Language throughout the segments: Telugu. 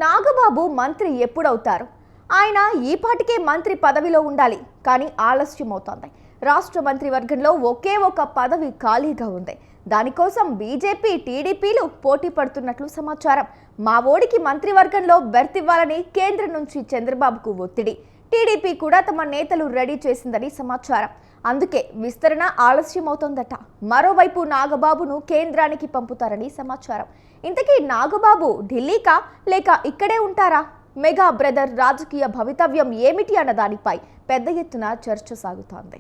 నాగబాబు మంత్రి ఎప్పుడవుతారు? ఆయన ఈపాటికే మంత్రి పదవిలో ఉండాలి, కానీ ఆలస్యం అవుతోంది. రాష్ట్ర మంత్రివర్గంలో ఒకే ఒక పదవి ఖాళీగా ఉంది. దానికోసం బీజేపీ, టీడీపీలు పోటీ పడుతున్నట్లు సమాచారం. మా ఓడికి మంత్రివర్గంలో బెర్త్ ఇవ్వాలని కేంద్రం నుంచి చంద్రబాబుకు ఒత్తిడి. టీడీపీ కూడా తమ నేతలు రెడీ చేసిందని సమాచారం. అందుకే విస్తరణ ఆలస్యం అవుతోందట. మరోవైపు నాగబాబును కేంద్రానికి పంపుతారని సమాచారం. ఇంతకీ నాగబాబు ఢిల్లీకా లేక ఇక్కడే ఉంటారా? మెగా బ్రదర్ రాజకీయ భవితవ్యం ఏమిటి అన్న దానిపై పెద్ద ఎత్తున చర్చ సాగుతోంది.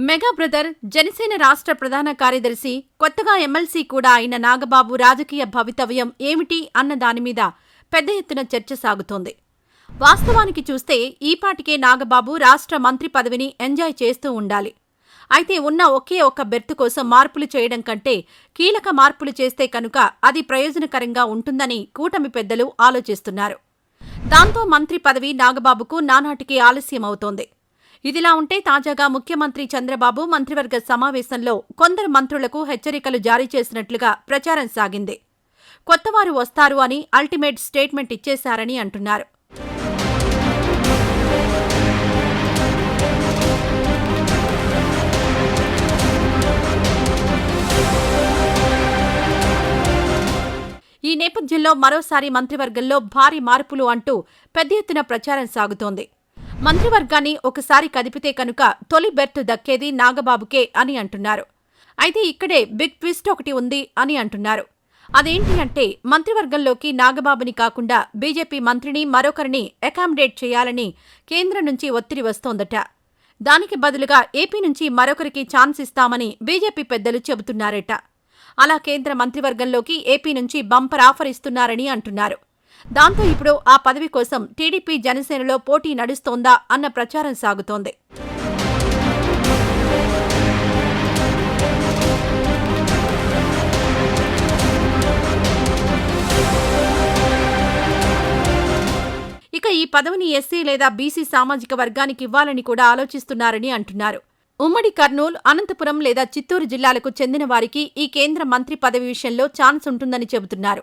మెగా బ్రదర్, జనసేన రాష్ట్ర ప్రధాన కార్యదర్శి, కొత్తగా ఎమ్మెల్సీ కూడా అయిన నాగబాబు రాజకీయ భవితవ్యం ఏమిటి అన్న దానిమీద పెద్ద ఎత్తున చర్చ సాగుతోంది. వాస్తవానికి చూస్తే ఈపాటికే నాగబాబు రాష్ట్ర మంత్రి పదవిని ఎంజాయ్ చేస్తూ ఉండాలి. అయితే ఉన్న ఒకే ఒక్క బెర్త్ కోసం మార్పులు చేయడం కంటే కీలక మార్పులు చేస్తే కనుక అది ప్రయోజనకరంగా ఉంటుందని కూటమి పెద్దలు ఆలోచిస్తున్నారు. దాంతో మంత్రి పదవి నాగబాబుకు నానాటికి ఆలస్యం అవుతోంది. ఇదిలా ఉంటే తాజాగా ముఖ్యమంత్రి చంద్రబాబు మంత్రివర్గ సమావేశంలో కొందరు మంత్రులకు హెచ్చరికలు జారీ చేసినట్లుగా ప్రచారం సాగింది. కొత్తవారు వస్తారు అని అల్టిమేట్ స్టేట్మెంట్ ఇచ్చేశారని అంటున్నారు. ఈ నేపథ్యంలో మరోసారి మంత్రివర్గంలో భారీ మార్పులు అంటూ పెద్ద ఎత్తున ప్రచారం సాగుతోంది. మంత్రివర్గాన్ని ఒకసారి కదిపితే కనుక తొలి బెర్త్ దక్కేది నాగబాబుకే అని అంటున్నారు. అయితే ఇక్కడే బిగ్ ట్విస్ట్ ఒకటి ఉంది అని అంటున్నారు. అదేంటి అంటే, మంత్రివర్గంలోకి నాగబాబుని కాకుండా బీజేపీ మంత్రిని మరొకరిని అకామిడేట్ చేయాలని కేంద్రం నుంచి ఒత్తిడి వస్తోందట. దానికి బదులుగా ఏపీ నుంచి మరొకరికి ఛాన్స్ ఇస్తామని బీజేపీ పెద్దలు చెబుతున్నారట. అలా కేంద్ర మంత్రివర్గంలోకి ఏపీ నుంచి బంపర్ ఆఫర్ ఇస్తున్నారని అంటున్నారు. దాంతో ఇప్పుడు ఆ పదవి కోసం టీడీపీ, జనసేనలో పోటీ నడుస్తోందా అన్న ప్రచారం సాగుతోంది. ఇక ఈ పదవిని ఎస్సీ లేదా బీసీ సామాజిక వర్గానికి ఇవ్వాలని కూడా ఆలోచిస్తున్నారని అంటున్నారు. ఉమ్మడి కర్నూలు, అనంతపురం లేదా చిత్తూరు జిల్లాలకు చెందిన వారికి ఈ కేంద్ర మంత్రి పదవి విషయంలో ఛాన్స్ ఉంటుందని చెబుతున్నారు.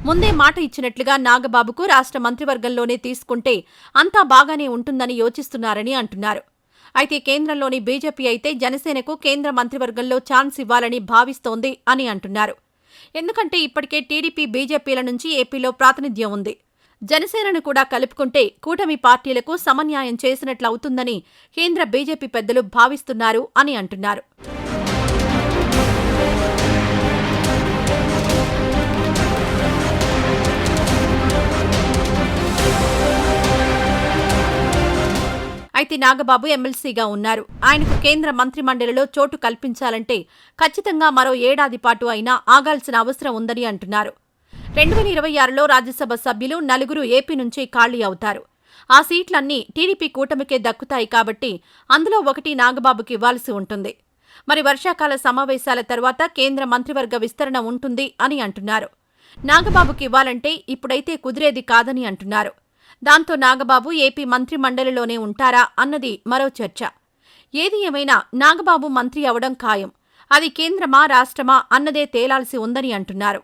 ముందే మాట ఇచ్చినట్లుగా నాగబాబుకు రాష్ట్ర మంత్రివర్గంలోనే తీసుకుంటే అంతా బాగానే ఉంటుందని యోచిస్తున్నారని అంటున్నారు. అయితే కేంద్రంలోని బీజేపీ అయితే జనసేనకు కేంద్ర మంత్రివర్గంలో ఛాన్స్ ఇవ్వాలని భావిస్తోంది అని అంటున్నారు. ఎందుకంటే ఇప్పటికే టీడీపీ, బీజేపీల నుంచి ఏపీలో ప్రాతినిధ్యం ఉంది. జనసేనను కూడా కలుపుకుంటే కూటమి పార్టీలకు సమన్యాయం చేసినట్లవుతుందని కేంద్ర బీజేపీ పెద్దలు భావిస్తున్నారు అని అంటున్నారు. అయితే నాగబాబు ఎమ్మెల్సీగా ఉన్నారు. ఆయనకు కేంద్ర మంత్రిమండలిలో చోటు కల్పించాలంటే ఖచ్చితంగా మరో ఏడాది పాటు అయినా ఆగాల్సిన అవసరం ఉందని అంటున్నారు. 2026లో రాజ్యసభ సభ్యులు 4 ఏపీ నుంచి ఖాళీ అవుతారు. ఆ సీట్లన్నీ టీడీపీ కూటమికే దక్కుతాయి కాబట్టి అందులో ఒకటి నాగబాబుకి ఇవ్వాల్సి ఉంటుంది. మరి వర్షాకాల సమావేశాల తర్వాత కేంద్ర మంత్రివర్గ విస్తరణ ఉంటుంది అని అంటున్నారు. నాగబాబుకి ఇవ్వాలంటే ఇప్పుడైతే కుదిరేది కాదని అంటున్నారు. దాంతో నాగబాబు ఏపీ మంత్రి మండలిలోనే ఉంటారా అన్నది మరో చర్చ. ఏది ఏమైనా నాగబాబు మంత్రి అవడం ఖాయం. అది కేంద్రమా, రాష్ట్రమా అన్నదే తేలాల్సి ఉందని అంటున్నారు.